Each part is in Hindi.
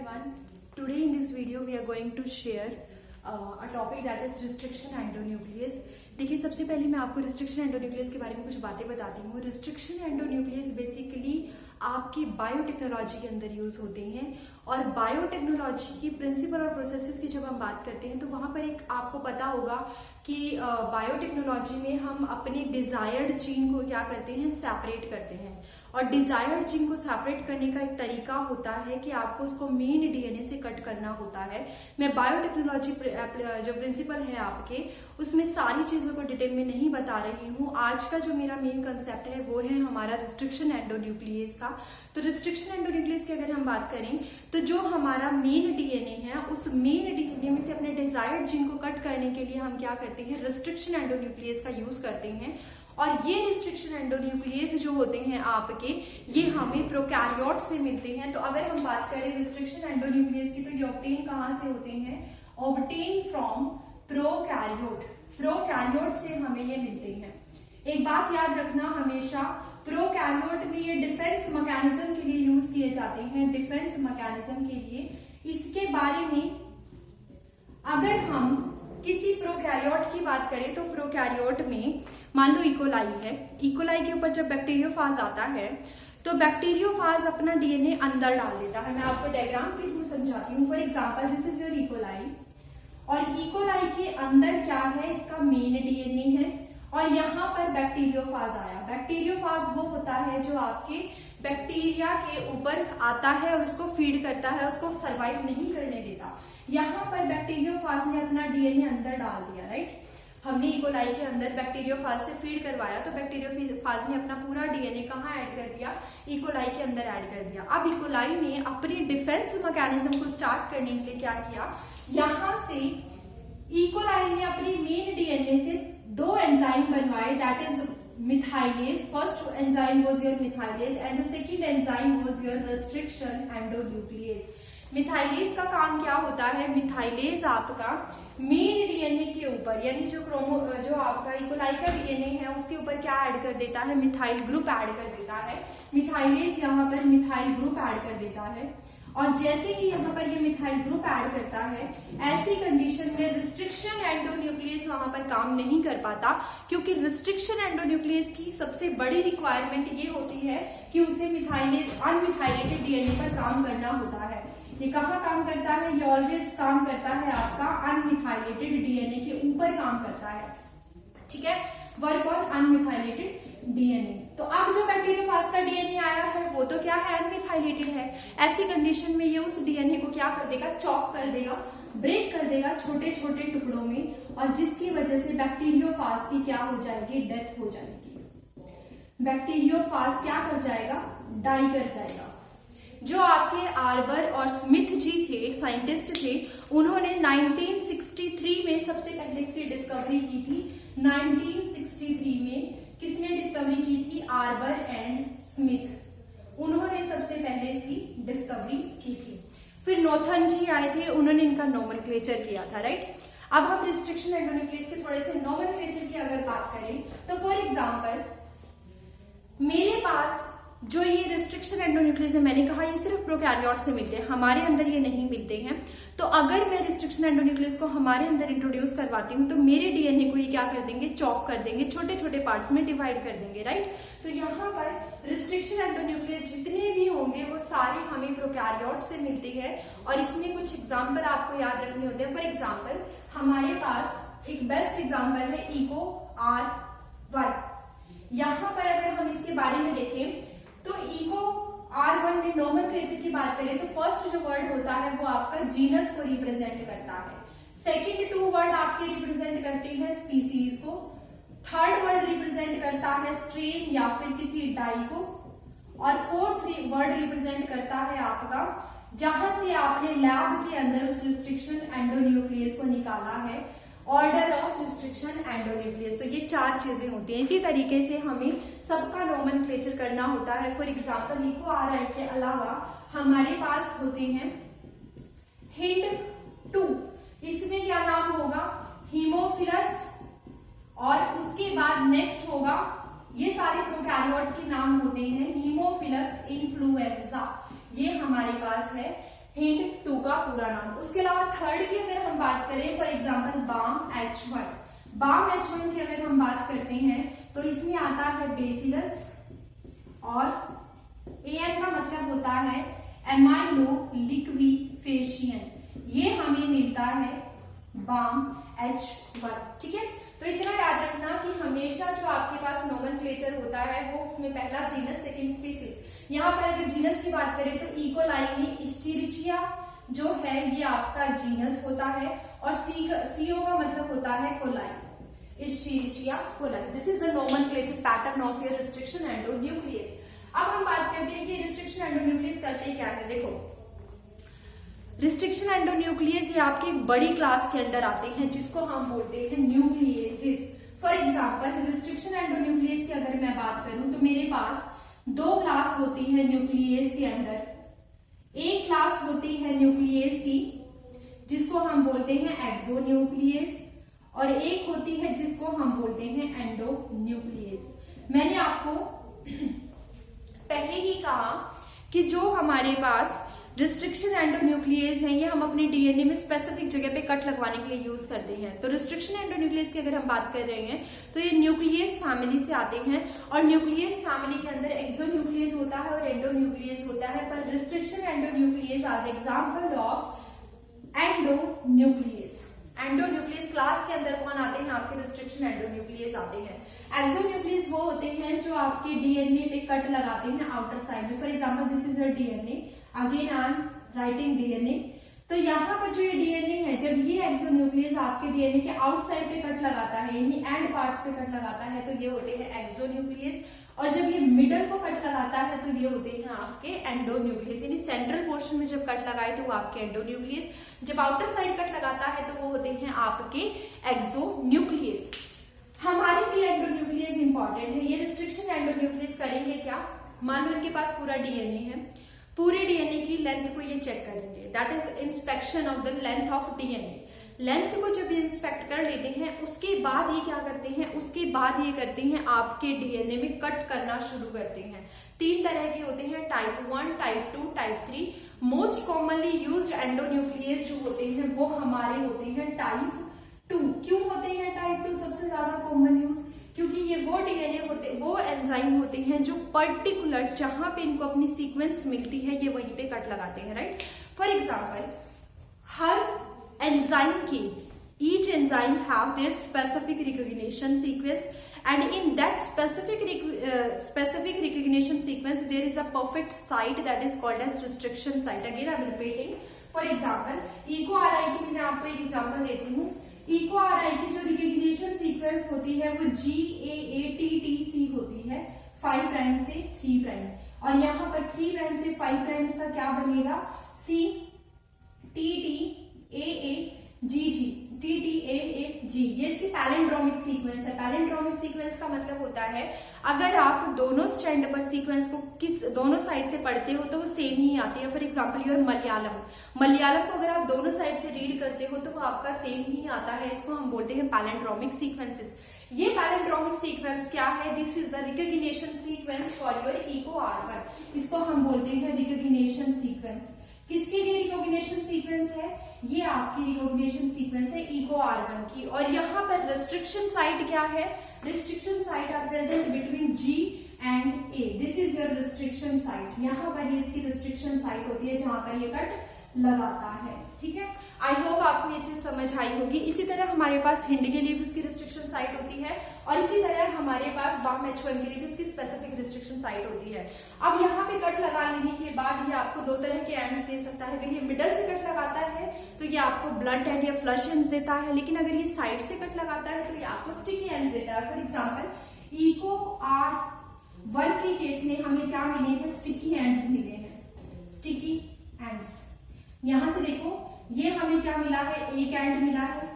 everyone. Today in this video we are going to share a topic that is restriction endonuclease. देखिए सबसे पहले मैं आपको रिस्ट्रिक्शन एंडोन्यूक्लियस के बारे में कुछ बातें बताती हूँ। रिस्ट्रिक्शन एंडोन्यूक्लियस बेसिकली आपके बायोटेक्नोलॉजी के अंदर यूज होते हैं और बायोटेक्नोलॉजी की प्रिंसिपल और प्रोसेसेस की जब हम बात करते हैं तो वहां पर एक आपको पता होगा कि बायोटेक्नोलॉजी में हम अपने डिजायर्ड जीन को क्या करते हैं, सेपरेट करते हैं। और डिजायर्ड जीन को सेपरेट करने का एक तरीका होता है कि आपको उसको मेन डीएनए से कट करना होता है। मैं बायोटेक्नोलॉजी जो प्रिंसिपल है आपके उसमें सारी चीजों को डिटेल में नहीं बता रही हूँ। आज का जो मेरा मेन कंसेप्ट है वो है हमारा रिस्ट्रिक्शन एंडोन्यूक्लियस का। तो रिस्ट्रिक्शन एंडोन्यूक्लियस की अगर हम बात करें तो जो हमारा मेन डीएनए है उस मेन डीएनए में से अपने डिजायर्ड जीन को कट करने के लिए हम क्या करते हैं, रिस्ट्रिक्शन एंडोन्यूक्लियस का यूज करते हैं। और ये रिस्ट्रिक्शन एंडोन्यूक्लियस जो होते हैं आपके, ये हमें प्रोकैरियोट से मिलते हैं। तो अगर हम बात करें रिस्ट्रिक्शन एंडोन्यूक्लियस की तो ये ऑब्टेन कहां से होते हैं, ऑब्टेन फ्रॉम प्रोकैरियोट। प्रोकैरियोट से हमें ये मिलते हैं। एक बात याद रखना हमेशा, प्रोकैरियोट में ये डिफेंस मैकेनिज्म के लिए यूज किए जाते हैं, डिफेंस मैकेनिज्म के लिए। इसके बारे में अगर हम किसी प्रोकैरियोट की बात करें तो प्रोकैरियोट में मान लो इकोलाई है, इकोलाई के ऊपर जब बैक्टीरियोफाज आता है तो बैक्टीरियोफाज अपना डीएनए अंदर डाल देता है। मैं आपको डायग्राम के थ्रू समझाती हूँ। For example this is your E coli और इकोलाई के अंदर क्या है, इसका मेन डीएनए है और यहाँ पर बैक्टीरियोफाज आया। बैक्टीरियोफाज वो होता है जो आपके बैक्टीरिया के ऊपर आता है और उसको फीड करता है, उसको सर्वाइव नहीं करने देता। यहाँ पर बैक्टीरियोफाज ने अपना डीएनए अंदर डाल दिया, राइट। हमने इकोलाई के अंदर बैक्टीरियोफाज से फीड करवाया तो बैक्टीरियोफाज ने अपना पूरा डीएनए कहाँ ऐड कर दिया, इकोलाई के अंदर ऐड कर दिया। अब इकोलाई ने अपने डिफेंस मैकेनिज्म को स्टार्ट करने के लिए क्या किया, यहाँ से इकोलाई ने अपने मेन डीएनए से दो एंजाइम बनवाए, that is methylase. First enzyme was your methylase and the second enzyme was your restriction endonuclease. Methylase का काम क्या होता है, मिथाइलेज आपका मेन डीएनए के ऊपर यानी जो आपका इकोलाई का डीएनए है उसके ऊपर क्या ऐड कर देता है, मिथाइल ग्रुप ऐड कर देता है। मिथाइलेज यहाँ पर मिथाइल ग्रुप ऐड कर देता है और जैसे ही यहाँ पर ये मिथाइल ग्रुप ऐड करता है, ऐसी कंडीशन में रिस्ट्रिक्शन एंडोन्यूक्लियस वहां पर काम नहीं कर पाता, क्योंकि रिस्ट्रिक्शन एंडोन्यूक्लियस की सबसे बड़ी रिक्वायरमेंट ये होती है कि उसे मिथाइलेज अनमिथाइलेटेड डीएनए पर काम करना होता है। ये कहाँ काम करता है, ये ऑलवेज काम करता है आपका अनमिथाइलेटेड डीएनए के ऊपर काम करता है, ठीक है, वर्क ऑन अनमिथाइलेटेड डीएनए। तो अब जो बैक्टीरियोफाज का डीएनए आया है वो तो क्या है, अनमिथाइलेटेड है। ऐसी कंडीशन में ये उस डीएनए को क्या कर देगा, चॉप कर देगा, ब्रेक कर देगा छोटे छोटे टुकड़ों में, और जिसकी वजह से बैक्टीरियोफाज की क्या हो जाएगी, डेथ हो जाएगी। बैक्टीरियोफाज क्या कर जाएगा, डाई कर जाएगा। जो आपके आर्बर और स्मिथ जी थे, साइंटिस्ट थे, उन्होंने 1963 में सबसे पहले इसकी डिस्कवरी की थी। 1963 में किसने डिस्कवरी की थी, आर्बर एंड स्मिथ, उन्होंने सबसे पहले इसकी डिस्कवरी की थी। फिर नोथन जी आए थे, उन्होंने इनका नोमेनक्लेचर किया था, राइट। अब हम रिस्ट्रिक्शन एंडोन्यूक्लियस के थोड़े से नोमेनक्लेचर की अगर बात करें तो फॉर एग्जांपल मेरे पास जो ये रिस्ट्रिक्शन एंडोन्यूक्लियस है, मैंने कहा ये सिर्फ प्रोकैरियोट से मिलते हैं, हमारे अंदर ये नहीं मिलते हैं। तो अगर मैं रिस्ट्रिक्शन एंडोन्यूक्लियस को हमारे अंदर इंट्रोड्यूस करवाती हूँ तो मेरे डीएनए को ये क्या कर देंगे, चॉप कर देंगे, छोटे छोटे पार्ट्स में डिवाइड कर देंगे, राइट। तो यहाँ पर रिस्ट्रिक्शन एंडोन्यूक्लियस जितने भी होंगे वो सारे हमें प्रोकैरियोट से मिलते हैं और इसमें कुछ एग्जाम्पल आपको याद रखने होते हैं। फॉर एग्जाम्पल हमारे पास एक बेस्ट एग्जाम्पल है इको R1। यहाँ पर अगर हम इसके बारे में देखें तो इको R1 में नोमेनक्लेचर की बात करें तो फर्स्ट जो वर्ड होता है वो आपका जीनस को रिप्रेजेंट करता है, सेकंड टू वर्ड आपके रिप्रेजेंट करते हैं स्पीसीज को, थर्ड वर्ड रिप्रेजेंट करता है स्ट्रेन या फिर किसी डाई को, और फोर्थ वर्ड रिप्रेजेंट करता है आपका जहां से आपने लैब के अंदर उस रिस्ट्रिक्शन एंडोन्यूक्लियस को निकाला है, ऑर्डर ऑफ रिस्ट्रिक्शन एंडोन्यूक्लियस। तो ये चार चीजें होती हैं। इसी तरीके से हमें सबका नोमेनक्लेचर करना होता है। फॉर एग्जांपल इको आरआई के अलावा हमारे पास होते हैं हिंड 2, इसमें क्या नाम होगा, हीमोफिलस, और उसके बाद नेक्स्ट होगा, ये सारे प्रोकैरियोट के नाम होते हैं, हीमोफिलस इन्फ्लुएंजा, ये हमारे पास है। हिंट 2 का पूरा नाम। उसके अलावा थर्ड की अगर हम बात करें, फॉर एग्जाम्पल BAM-H1, BAM-H1 की अगर हम बात करते हैं तो इसमें आता है बेसिलस, और AN का मतलब होता है एमाइलो लिक्विफेशियन, ये हमें मिलता है BAM-H1। ठीक है, तो इतना याद रखना कि हमेशा जो आपके पास नोमेनक्लेचर होता है वो उसमें पहला जीनस, सेकंड स्पीसीज। यहाँ पर अगर जीनस की बात करें तो इकोलाई में इस्टीरिचिया जो है ये आपका जीनस होता है, और CO का मतलब होता है coli, Escherichia coli. This is the nomenclature pattern of your restriction endonuclease. अब हम बात करते हैं कि रिस्ट्रिक्शन एंडोन्यूक्लियस करते क्या है। देखो, रिस्ट्रिक्शन एंडोन्यूक्लियस ये आपके एक बड़ी क्लास के अंडर आते हैं जिसको हम बोलते हैं nucleus is. For example restriction endonuclease की अगर मैं बात करूं तो मेरे पास 2 क्लास होती है न्यूक्लियस के अंडर। एक क्लास होती है न्यूक्लियस की जिसको हम बोलते हैं एक्सोन्यूक्लियस, और एक होती है जिसको हम बोलते हैं एंडोन्यूक्लियस। मैंने आपको पहले ही कहा कि जो हमारे पास रिस्ट्रिक्शन एंडोन्यूक्लियस है ये हम अपने डीएनए में स्पेसिफिक जगह पे कट लगवाने के लिए यूज करते हैं। तो रिस्ट्रिक्शन एंडोन्यूक्लियस की अगर हम बात कर रहे हैं तो ये न्यूक्लियस फैमिली से आते हैं, और न्यूक्लियस फैमिली के अंदर एक्सोन्यूक्लियस होता है और एंडोन्यूक्लियस होता है। पर restriction endonuclease are the example of endonuclease. Endonuclease class के अंदर कौन आते हैं? आपके रिस्ट्रिक्शन एंडोन्यूक्लियस आते हैं। एक्सोन्यूक्लियस वो होते हैं जो आपके डीएनए पे कट लगाते हैं आउटर साइड में। For example this is your DNA, again I am writing DNA. तो यहाँ पर जो ये डीएनए है, जब ये एक्सोन्यूक्लियस आपके डीएनए के आउटसाइड पे कट लगाता है, यानी एंड पार्ट्स पे कट लगाता है, तो ये होते हैं एक्सोन्यूक्लियस। और जब ये मिडल को कट लगाता है तो ये होते हैं आपके एंडोन्यूक्लियस, यानी सेंट्रल पोर्शन में जब कट लगाए तो वो आपके एंडोन्यूक्लियस, जब आउटर साइड कट लगाता है तो वो होते हैं आपके एक्सोन्यूक्लियस। हमारे लिए एंडोन्यूक्लियस इंपॉर्टेंट है। ये रिस्ट्रिक्शन एंडोन्यूक्लियस करेंगे क्या? मान लो इनके पास पूरा डीएनए है, पूरे डीएनए की लेंथ को ये चेक करेंगे, that is inspection of the length of DNA. Length को जब ये इंस्पेक्ट कर लेते हैं उसके बाद ये क्या करते हैं, उसके बाद ये करते हैं आपके डीएनए में कट करना शुरू करते हैं। 3 तरह के होते हैं, type 1, type 2, type 3। Most commonly used endonuclease जो होते हैं वो हमारे होते हैं टाइप 2। क्यों होते हैं टाइप 2 सबसे ज्यादा कॉमन यूज? क्योंकि ये वो डीएनए होते, वो एंजाइम होते हैं जो पर्टिकुलर जहां पे इनको अपनी सीक्वेंस मिलती है ये वहीं पे कट लगाते हैं, right. For example her enzyme की each enzyme have their specific recognition sequence, and in that specific recognition sequence there is a perfect site that is called as restriction site. Again I am repeating. For example EcoRI की मैं आपको एक एग्जांपल देती हूँ। EcoRI की जो रिकग्निशन सीक्वेंस होती है वो GAATTC होती है 5 प्राइम से 3 प्राइम, और यहाँ पर 3 प्राइम से 5 प्राइम का क्या बनेगा? TTAAG। ये इसकी पैलिंड्रोमिक सीक्वेंस है। पैलिंड्रोमिक सीक्वेंस का मतलब होता है अगर आप दोनों स्टैंड पर सीक्वेंस को दोनों साइड से पढ़ते हो तो वो सेम ही आती है। फॉर एग्जांपल योर मलयालम को अगर आप दोनों साइड से रीड करते हो तो वो आपका सेम ही आता है। इसको हम बोलते हैं पैलिंड्रोमिक सीक्वेंसेस। ये पैलिंड्रोमिक सीक्वेंस क्या है? This is the recognition sequence for your EcoR1। इसको हम बोलते हैं रिकग्निशन सीक्वेंस। किसकी ये रिकॉग्निशन सीक्वेंस है? ये आपकी रिकॉग्निशन सीक्वेंस है EcoR1 की। और यहाँ पर रिस्ट्रिक्शन साइट क्या है? Restriction site are present between G and A। This is your restriction site. यहाँ पर ये इसकी रिस्ट्रिक्शन साइट होती है जहां पर ये कट लगाता है, ठीक है। आई होप आपको ये चीज समझ आई होगी। इसी तरह हमारे पास हिंड के लिए भी उसकी रिस्ट्रिक्शन साइट होती है, और इसी तरह हमारे पास BAM-H1 के लिए भी उसकी स्पेसिफिक रिस्ट्रिक्शन साइट होती है। अब यहाँ पे कट लगा लेने के बाद ये आपको 2 तरह के एंड्स दे सकता है। अगर ये मिडल से कट लगाता है तो ये आपको ब्लंट एंड या फ्लश एंड्स देता है, लेकिन अगर ये साइड से कट लगाता है तो ये आपको स्टिकी एंड्स देता है। फॉर एग्जाम्पल EcoR1 के केस में हमें क्या मिले हैं? स्टिकी एंड्स मिले हैं, स्टिकी एंड्स। यहां से देखो ये हमें क्या मिला है? एक एंड मिला है,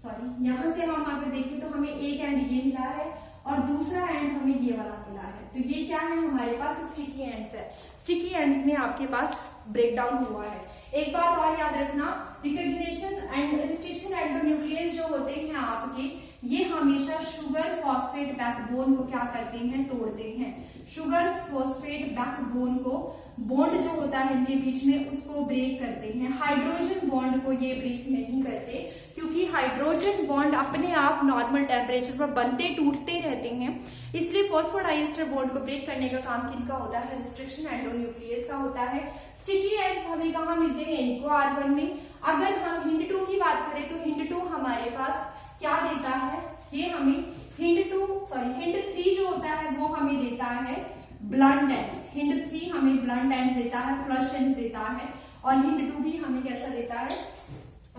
सॉरी यहां से हम अगर देखें तो हमें एक एंड ये मिला है और दूसरा एंड हमें ये वाला मिला है। तो ये क्या है? हमारे पास स्टिकी एंड्स है। स्टिकी एंड्स में आपके पास ब्रेक डाउन हुआ है। एक बात और याद रखना, रिकग्निशन एंड रिस्ट्रिक्शन एंडोन्यूक्लियस जो होते हैं आपके, ये हमेशा शुगर फॉस्फेट बैकबोन को क्या करते हैं? तोड़ते हैं। शुगर फॉस्फेट बैकबोन को बॉन्ड जो होता है इनके बीच में उसको ब्रेक करते हैं। हाइड्रोजन बॉन्ड को ये ब्रेक नहीं करते, क्योंकि हाइड्रोजन बॉन्ड अपने आप नॉर्मल टेम्परेचर पर बनते टूटते रहते हैं। इसलिए फॉस्फोडाइएस्टर बॉन्ड को ब्रेक करने का काम किनका होता है? रिस्ट्रिक्शन एंडोन्यूक्लियस का होता है। स्टिकी एंड्स हमें कहाँ मिलते हैं? इनको R1 में। अगर हम हिंड 2 की बात करें तो हिंड 2 हमारे पास क्या देता है? ये हमें हिंड 3 जो होता है वो हमें देता है ब्लंट एंड्स। हिंड 3 हमें ब्लंट एंड्स देता है, फ्लश एंड्स देता है, और हिंड 2 भी हमें कैसा देता है?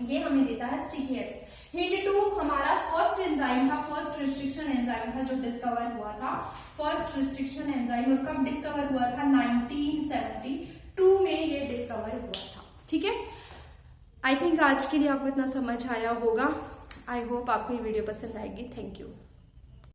ये हमें देता है स्टिकी एंड्स। हिंड 2 हमारा फर्स्ट एंजाइम था, फर्स्ट रिस्ट्रिक्शन एंजाइम था जो डिस्कवर हुआ था। फर्स्ट रिस्ट्रिक्शन एंजाइम, और कब डिस्कवर हुआ था? 1972 में ये डिस्कवर हुआ था। ठीक है, आई थिंक आज के लिए आपको इतना समझ आया होगा। आई होप आपको ये वीडियो पसंद आएगी। Thank you.